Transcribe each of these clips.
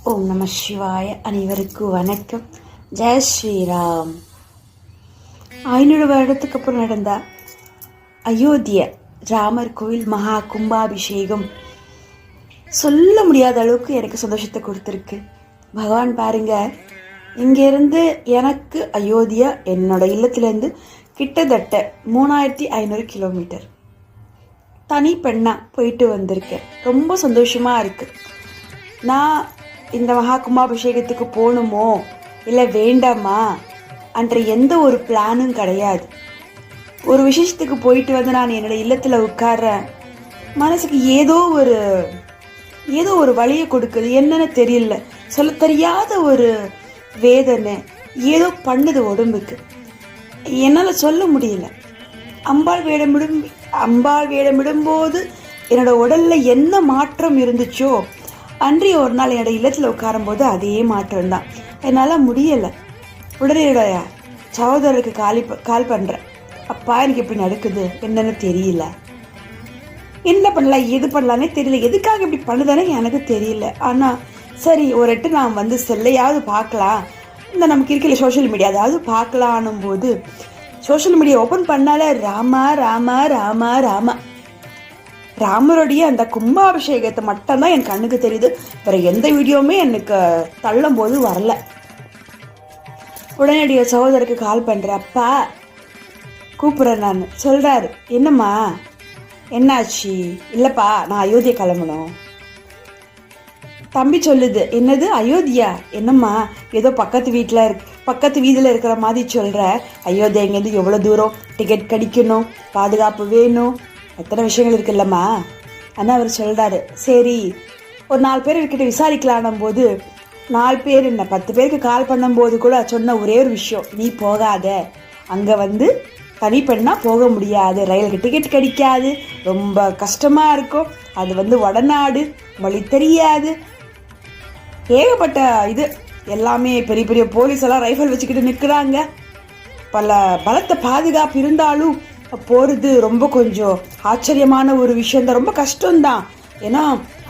ஓம் நம சிவாய. அனைவருக்கும் வணக்கம். ஜெய் ஸ்ரீராம். 500 வருடத்துக்கு அப்புறம் நடந்த அயோத்திய ராமர் கோவில் மகா கும்பாபிஷேகம் சொல்ல முடியாத அளவுக்கு எனக்கு சந்தோஷத்தை கொடுத்துருக்கு. பகவான் பாருங்க, இங்கேருந்து எனக்கு அயோத்தியா என்னோட இல்லத்திலேருந்து கிட்டத்தட்ட 3500 கிலோமீட்டர். தனி பெண்ணா போயிட்டு வந்திருக்கேன். ரொம்ப சந்தோஷமாக இருக்குது. நான் இந்த மகா கும்பாபிஷேகத்துக்கு போகணுமோ இல்லை வேண்டாமா என்ற எந்த ஒரு பிளானும் கிடையாது. ஒரு விசேஷத்துக்கு போயிட்டு வந்து நான் என்னோடய இல்லத்தில் உட்கார்றேன். மனசுக்கு ஏதோ ஒரு வழியை கொடுக்குது. என்னன்னு தெரியல, சொல்ல தெரியாத ஒரு வேதனை ஏதோ பண்ணுது உடம்புக்கு. என்னால் சொல்ல முடியல. அம்பாள் வேடமிடும்போது என்னோட உடலில் என்ன மாற்றம் இருந்துச்சோ அன்றைய ஒரு நாள் என்னோட இல்லத்தில் உட்காரும்போது அதே மாற்றம் தான். என்னால் முடியலை. உடனே என்னோட சகோதரருக்கு கால் பண்ணுறேன். அப்பா, எனக்கு இப்படி நடக்குது, என்னன்னு தெரியல, என்ன பண்ணலாம் எது பண்ணலான்னே தெரியல, எதுக்காக இப்படி பண்ணுதானே எனக்கு தெரியல. ஆனால் சரி, ஒரு எட்டு நான் வந்து செல்லையாவது பார்க்கலாம், இந்த நமக்கு இருக்கிற சோஷியல் மீடியா அதாவது பார்க்கலான்னும் போது சோஷியல் மீடியா ஓப்பன் பண்ணால ராமா ராமா ராமா ராமா ராமருடைய அந்த கும்பாபிஷேகத்தை மட்டும்தான் என் கண்ணுக்கு தெரியுது. வேறு எந்த வீடியோவுமே எனக்கு தள்ளும் போது வரல. உடனடிய சகோதரருக்கு கால் பண்ணுறேன். அப்பா கூப்பிட்றேன் நான். சொல்கிறாரு, என்னம்மா என்னாச்சு? இல்லைப்பா, நான் அயோத்தியா கிளம்பணும். தம்பி சொல்லுது, என்னது அயோத்தியா? என்னம்மா ஏதோ பக்கத்து வீதியில் இருக்கிற மாதிரி சொல்கிற. அயோத்தியா இங்கேருந்து எவ்வளோ தூரம், டிக்கெட் கிடைக்கணும், பாதுகாப்பு வேணும், எத்தனை விஷயங்கள் இருக்குல்லம்மா. ஆனால் அவர் சொல்கிறாரு, சரி ஒரு 4 பேர் இருக்கிட்ட விசாரிக்கலான்னும் போது 4 பேர் என்ன 10 பேருக்கு கால் பண்ணும்போது கூட சொன்ன ஒரே ஒரு விஷயம், நீ போகாத, அங்கே வந்து தனி பெண்ணாக போக முடியாது, ரயிலுக்கு டிக்கெட் கிடைக்காது, ரொம்ப கஷ்டமாக இருக்கும், அது வந்து வடநாடு, வழி தெரியாது, ஏகப்பட்ட இது எல்லாமே பெரிய பெரிய போலீஸ் எல்லாம் ரைஃபிள் வச்சுக்கிட்டு நிற்கிறாங்க, பலத்த பாதுகாப்பு இருந்தாலும் போகிறது ரொம்ப கொஞ்சம் ஆச்சரியமான ஒரு விஷயந்தான், ரொம்ப கஷ்டம்தான். ஏன்னா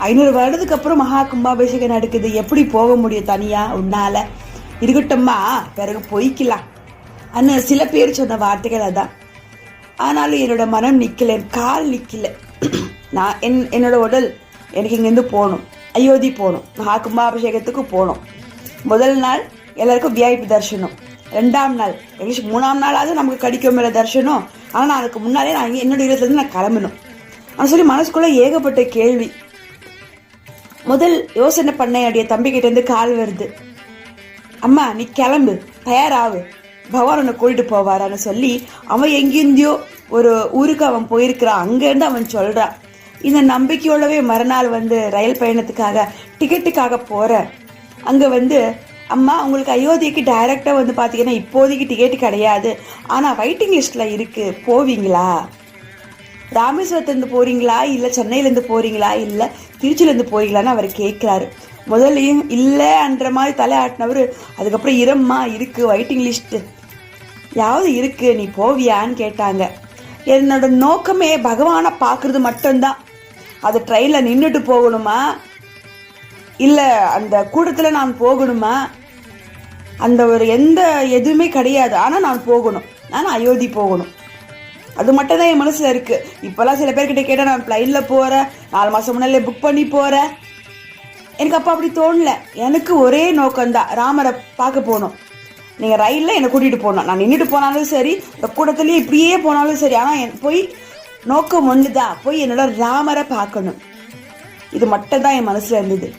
500 வருடத்துக்கு அப்புறம் மகா கும்பாபிஷேகம் நடக்குது, எப்படி போக முடியும் தனியாக உன்னால்? இருக்கட்டும்மா, பிறகு போய்க்கலாம் அன்னு சில பேர் சொன்ன வார்த்தைகள் அதான். ஆனாலும் என்னோட மனம் நிற்கல, கால் நிற்கல. நான் என்னோட உடல் எனக்கு இங்கேருந்து போகணும், அயோத்தி போகணும், மகா கும்பாபிஷேகத்துக்கு போகணும். முதல் நாள் எல்லாருக்கும் விஐபி தரிசனம், 2ஆம் நாள் எங்களுக்கு 3ஆம் நாளாவது நமக்கு கிடைக்கும் மேலே தரிசனம். ஆனால் நான் அதுக்கு முன்னாலே நான் என்னோட இடத்துலேருந்து நான் கிளம்பணும் ஆனால் சொல்லி மனசுக்குள்ளே ஏகப்பட்ட கேள்வி. முதல் யோசனை பண்ண என்னுடைய தம்பிக்கிட்டேருந்து கால் வருது. அம்மா நீ கிளம்பு, தயாராகு, பகவான் உன்னை கூட்டிட்டு போவாரான்னு சொல்லி அவன் எங்கேருந்தியோ ஒரு ஊருக்கு அவன் போயிருக்கிறான். அங்கேருந்து அவன் சொல்கிறான். இந்த நம்பிக்கையோடவே மறுநாள் வந்து ரயில் பயணத்துக்காக டிக்கெட்டுக்காக போகிறேன். அங்கே வந்து, அம்மா உங்களுக்கு அயோத்திக்கு டைரெக்டாக வந்து பார்த்தீங்கன்னா இப்போதைக்கு டிக்கெட் கிடையாது, ஆனால் வெயிட்டிங் லிஸ்ட்டில் இருக்குது, போவீங்களா? ராமேஸ்வரத்துலேருந்து போகிறீங்களா, இல்லை சென்னையிலேருந்து போகிறீங்களா, இல்லை திருச்சியிலேருந்து போகிறீங்களான்னு அவர் கேட்குறாரு. முதல்லையும் இல்லைன்ற மாதிரி தலை ஆட்டினவர் அதுக்கப்புறம் இரம்மா இருக்குது வெயிட்டிங் லிஸ்ட்டு யாவது இருக்குது, நீ போவியான்னு கேட்டாங்க. என்னோட நோக்கமே பகவானை பார்க்குறது மட்டும்தான். அது ட்ரெயினில் நின்றுட்டு போகணுமா, இல்லை அந்த கூட்டத்தில் நான் போகணுமா, அந்த ஒரு எதுவுமே கிடையாது. ஆனால் நான் போகணும், நான் அயோத்தி போகணும், அது மட்டும் தான் என் மனசில் இருக்குது. இப்போல்லாம் சில பேர்கிட்ட கேட்டால் நான் ஃப்ளைனில் போகிறேன், 4 மாதம் முன்னாலே புக் பண்ணி போகிறேன். எனக்கு அப்போ அப்படி தோணல. எனக்கு ஒரே நோக்கம்தான், ராமரை பார்க்க போகணும். நீங்கள் ரயிலில் என்னை கூட்டிகிட்டு போகணும், நான் நின்றுட்டு போனாலும் சரி, இந்த கூட்டத்துலேயே இப்படியே போனாலும் சரி, ஆனால் போய் நோக்கம் ஒன்று தான், போய் என்னோட ராமரை பார்க்கணும். இது மட்டும் தான் என் மனசில் இருந்தது.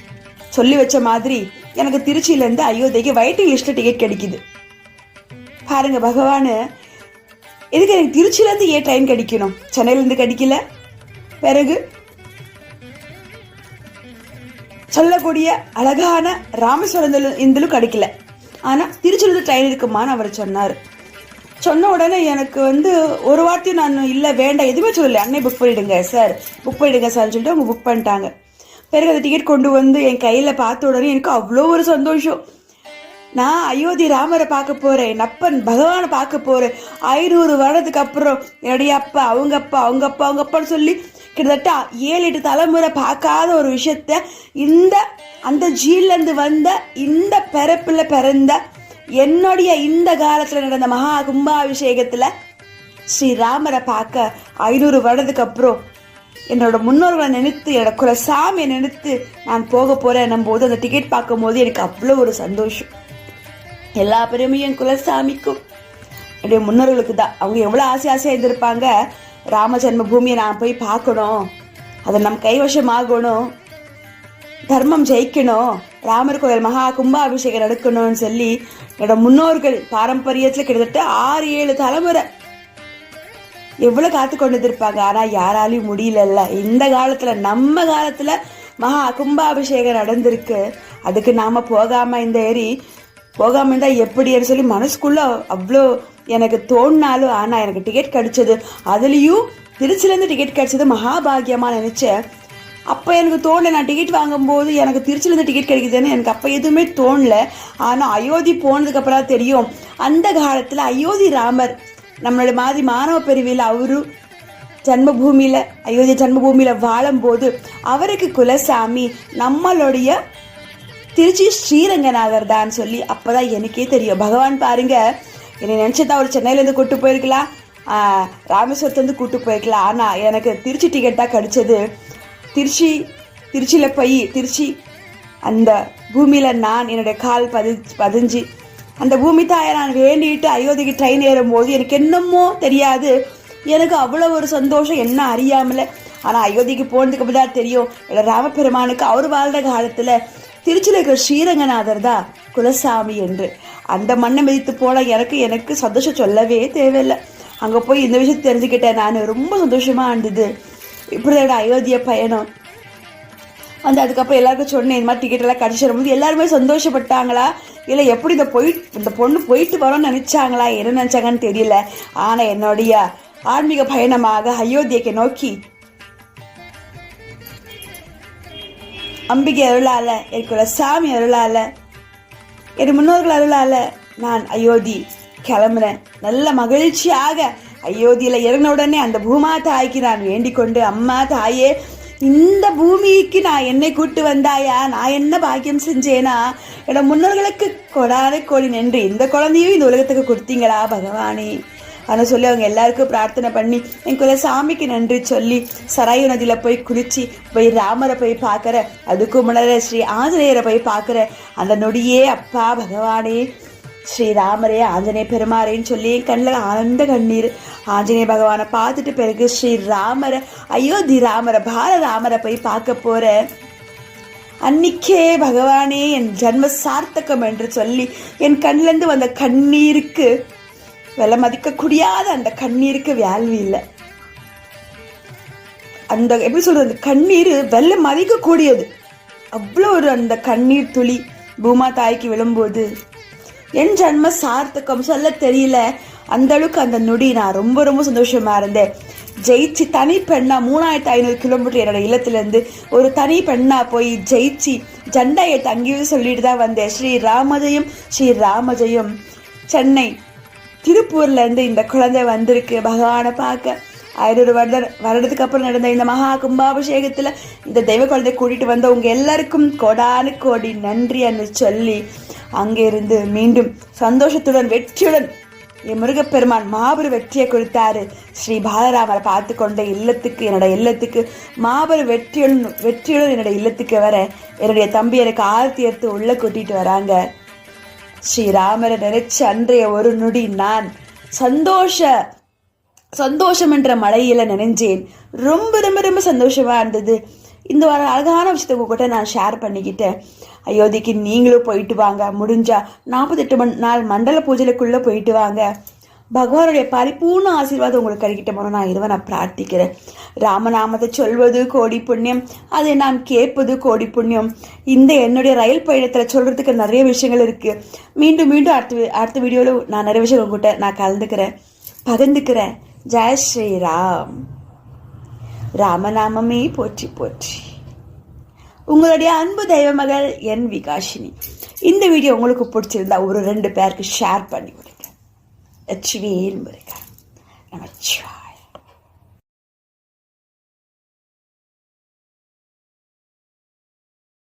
சொல்லி வச்ச மாதிரி எனக்கு திருச்சியிலேருந்து அயோத்திக்கு வெயிட்டிங் லிஸ்ட்டில் டிக்கெட் கிடைக்குது. பாருங்க, பகவான் எதுக்கு எனக்கு திருச்சியிலேருந்து ஏன் ட்ரெயின் கிடைக்கணும், சென்னையிலேருந்து கிடைக்கல, பிறகு சொல்லக்கூடிய அழகான ராமேஸ்வரம் இருந்தும் கிடைக்கல, ஆனால் திருச்சியிலேருந்து ட்ரெயின் இருக்குமான்னு அவர் சொன்னார். சொன்ன உடனே எனக்கு வந்து ஒரு வார்த்தையும் நான் இல்லை வேண்டாம் எதுவுமே சொல்லலை. அன்னை புக் பண்ணிவிடுங்க சார், புக் பண்ணிவிடுங்க சார்ன்னு சொல்லிட்டு அவங்க புக் பண்ணிட்டாங்க. பிறகு அந்த டிக்கெட் கொண்டு வந்து என் கையில் பார்த்த உடனே எனக்கு அவ்வளோ ஒரு சந்தோஷம். நான் அயோத்தி ராமரை பார்க்க போகிறேன், என் அப்பன் பகவானை பார்க்க போகிறேன். 500 வருடத்துக்கு அப்புறம் என்னுடைய அப்பா, அவங்க அப்பா, அவங்க அப்பா, அவங்க அப்பான்னு சொல்லி கிட்டத்தட்ட 7-8 தலைமுறை பார்க்காத ஒரு விஷயத்த இந்த அந்த ஜீல்லேருந்து வந்த இந்த பிறப்பில் பிறந்த என்னுடைய இந்த காலத்தில் நடந்த மகா கும்பாபிஷேகத்தில் ஸ்ரீராமரை பார்க்க 500 வருடத்துக்கு அப்புறம் என்னோட முன்னோர்களை நினைத்து என்னோட குலசாமியை நினைத்து நான் போக போகிறேன் போது அந்த டிக்கெட் பார்க்கும் போது எனக்கு அவ்வளோ ஒரு சந்தோஷம். எல்லா பெருமையும் என் குலசாமிக்கும் என்னுடைய முன்னோர்களுக்கு தான். அவங்க எவ்வளோ ஆசையாக இருந்திருப்பாங்க, ராம ஜென்ம பூமியை நான் போய் பார்க்கணும், அதை நம் கைவசம் ஆகணும், தர்மம் ஜெயிக்கணும், ராமர் கோயில் மகா கும்பாபிஷேகம் நடக்கணும்னு சொல்லி என்னோட முன்னோர்கள் பாரம்பரியத்தில் கிட்டத்தட்ட 6-7 தலைமுறை எவ்வளோ காத்து கொண்டு இருப்பாங்க. ஆனால் யாராலையும் முடியலல்ல. இந்த காலத்தில் நம்ம காலத்தில் மகா கும்பாபிஷேகம் நடந்திருக்கு. அதுக்கு நாம் போகாமல் இந்த போகாமல் இருந்தால் எப்படின்னு சொல்லி மனசுக்குள்ளே அவ்வளோ எனக்கு தோணினாலும், ஆனால் எனக்கு டிக்கெட் கிடச்சது, அதுலேயும் திருச்சிலேருந்து டிக்கெட் கிடச்சது மகாபாகியமாக நினச்சேன். அப்போ எனக்கு தோணலை, நான் டிக்கெட் வாங்கும்போது எனக்கு திருச்சிலேருந்து டிக்கெட் கிடைக்குதுன்னு எனக்கு அப்போ எதுவுமே தோணல. ஆனால் அயோத்தி போனதுக்கப்புறம் தெரியும், அந்த காலத்தில் அயோத்தி ராமர் நம்மளோட மாதிரி மாணவ பிரிவில் அவரு ஜன்மபூமியில் அயோத்தியா ஜன்மபூமியில் வாழும்போது அவருக்கு குலசாமி நம்மளுடைய திருச்சி ஸ்ரீரங்கநாதர் தான் சொல்லி அப்போதான் எனக்கே தெரியும். பகவான் பாருங்க, என்னை நினச்சதா ஒரு சென்னையிலேருந்து கூட்டு போயிருக்கலாம், ராமேஸ்வரத்துலேருந்து கூட்டு போயிருக்கலாம். ஆனால் எனக்கு திருச்சி டிக்கெட் தான் கிடச்சது. திருச்சியில் போய் திருச்சி அந்த பூமியில் நான் என்னுடைய கால் பதிஞ்சு அந்த பூமி தாயை நான் வேண்டிட்டு அயோத்திக்கு ட்ரெயின் ஏறும்போது எனக்கு என்னமோ தெரியாது, எனக்கு அவ்வளோ ஒரு சந்தோஷம், என்ன அறியாமல. ஆனால் அயோத்திக்கு போனதுக்கு அப்புறம் தான் தெரியும், ராமபெருமானுக்கு அவர் வாழ்ந்த காலத்தில் திருச்சியில் இருக்கிற ஸ்ரீரங்கநாதர் தான் குலசாமி என்று. அந்த மண்ணை மிதித்து போன எனக்கு சந்தோஷம் சொல்லவே தேவையில்லை. அங்கே போய் இந்த விஷயத்தை தெரிஞ்சுக்கிட்டேன், நான் ரொம்ப சந்தோஷமாக இருந்தது. இப்படி அயோத்திய பயணம் வந்து அதுக்கப்புறம் எல்லாருக்கும் சொன்னேன், இந்த மாதிரி டிக்கெட் எல்லாம் கிடச்சி வரும்போது எல்லாருமே சந்தோஷப்பட்டாங்களா, இல்லை எப்படி இந்த பொண்ணு போயிட்டு வரோன்னு நினச்சாங்களா, என்ன நினச்சாங்கன்னு தெரியல. ஆனால் என்னுடைய ஆன்மீக பயணமாக அயோத்தியத்தை நோக்கி அம்பிகை அருளால, எனக்கு சாமி அருளால, என் முன்னோர்கள் அருளால நான் அயோத்தி கிளம்புறேன். நல்ல மகிழ்ச்சியாக அயோத்தியில் இறங்கின உடனே அந்த பூமா தாய்க்கு நான் வேண்டிக் கொண்டு, அம்மா தாயே, இந்த பூமிக்கு நான் என்னை கூட்டு வந்தாயா, நான் என்ன பாக்கியம் செஞ்சேனா, என்னோட முன்னோர்களுக்கு கொடான கோடி நன்றி, இந்த குழந்தையும் இந்த உலகத்துக்கு கொடுத்தீங்களா பகவானே அதை சொல்லி அவங்க எல்லாருக்கும் பிரார்த்தனை பண்ணி என் குலசாமிக்கு நன்றி சொல்லி சராயு நதியில் போய் குளிச்சு போய் ராமரை போய் பார்க்குற, அதுக்கு முன்னாடி ஸ்ரீ ஆஞ்சநேயரை போய் பார்க்குற அந்த நொடியே அப்பா பகவானே ஸ்ரீராமரே ஆஞ்சநேய பெருமாறேன்னு சொல்லி என் கண்ணில் ஆனந்த கண்ணீர். ஆஞ்சநேய பகவானை பார்த்துட்டு பிறகு ஸ்ரீராமரை அயோத்தி ராமரை பாலராமரை போய் பார்க்க போற அன்னிக்கே பகவானே என் ஜன்ம சார்த்தகம் என்று சொல்லி என் கண்ணிலேருந்து வந்த கண்ணீருக்கு விலை மதிக்கக்கூடியாத அந்த கண்ணீருக்கு வேல்வி இல்லை. அந்த எப்படி சொல்றது, அந்த கண்ணீர் வெள்ளை மதிக்கக்கூடியது. அவ்வளோ ஒரு அந்த கண்ணீர் துளி பூமா தாய்க்கு விழும்போது என் ஜன்ம சார்த்தகம் சொல்ல தெரியல. அந்த அளவுக்கு அந்த நொடி நான் ரொம்ப ரொம்ப சந்தோஷமா இருந்தேன். ஜெயிச்சு தனி பெண்ணா 3500 கிலோமீட்டர் என்னோட இல்லத்திலேருந்து ஒரு தனி பெண்ணா போய் ஜெயிச்சு ஜண்டையை தங்கியும் சொல்லிட்டு தான் வந்தேன். ஸ்ரீராமஜெயம். சென்னை திருப்பூர்லேருந்து இந்த குழந்தை வந்திருக்கு பகவானை பார்க்க. 500 வருடத்துக்கு அப்புறம் நடந்த இந்த மகா கும்பாபிஷேகத்தில் இந்த தெய்வ குழந்தை கூட்டிகிட்டு வந்தவங்க எல்லாருக்கும் கோடானு கோடி நன்றி என்று சொல்லி அங்கிருந்து மீண்டும் சந்தோஷத்துடன் வெற்றியுடன் என் முருகப்பெருமான் மாபெரும் வெற்றியை கொடுத்தாரு. ஸ்ரீ பாலராமரை பார்த்து கொண்ட இல்லத்துக்கு என்னோட இல்லத்துக்கு மாபெரும் வெற்றியுடன் என்னோட இல்லத்துக்கு வர என்னுடைய தம்பி எனக்கு ஆரத்தி எடுத்து உள்ள கூட்டிட்டு வராங்க. ஸ்ரீராமரை நினைச்ச அன்றைய ஒரு நொடி நான் சந்தோஷம் என்ற மழையில நினைஞ்சேன். ரொம்ப ரொம்ப ரொம்ப சந்தோஷமா இருந்தது. இந்த ஒரு அழகான விஷயத்தை உங்ககிட்ட நான் ஷேர் பண்ணிக்கிட்டேன். அயோத்திக்கு நீங்களும் போயிட்டு வாங்க, முடிஞ்சா 48 நாள் மண்டல பூஜைக்குள்ள போயிட்டு வாங்க. பகவானுடைய பரிபூர்ண ஆசீர்வாதம் உங்களுக்கு கிடைக்கிட்ட போன நான் பிரார்த்திக்கிறேன். ராமநாமத்தை சொல்வது கோடி புண்ணியம், அதை நாம் கேட்பது கோடி புண்ணியம். இந்த என்னுடைய ரயில் பயணத்தில் சொல்றதுக்கு நிறைய விஷயங்கள் இருக்கு. மீண்டும் அடுத்த வீடியோவில் நான் நிறைய விஷயம் உங்ககிட்ட நான் கலந்துக்கிறேன், பகிர்ந்துக்கிறேன். ஜெய் ஸ்ரீராம். ராமநாமமே போற்றி போற்றி. உங்களுடைய அன்பு தெய்வ மகள் என் விகாஷினி. இந்த வீடியோ உங்களுக்கு பிடிச்சிருந்தா ஒரு 2 பேருக்கு ஷேர் பண்ணி விடுங்க. வெற்றிவேல் முருகன். நமச்சிவாய.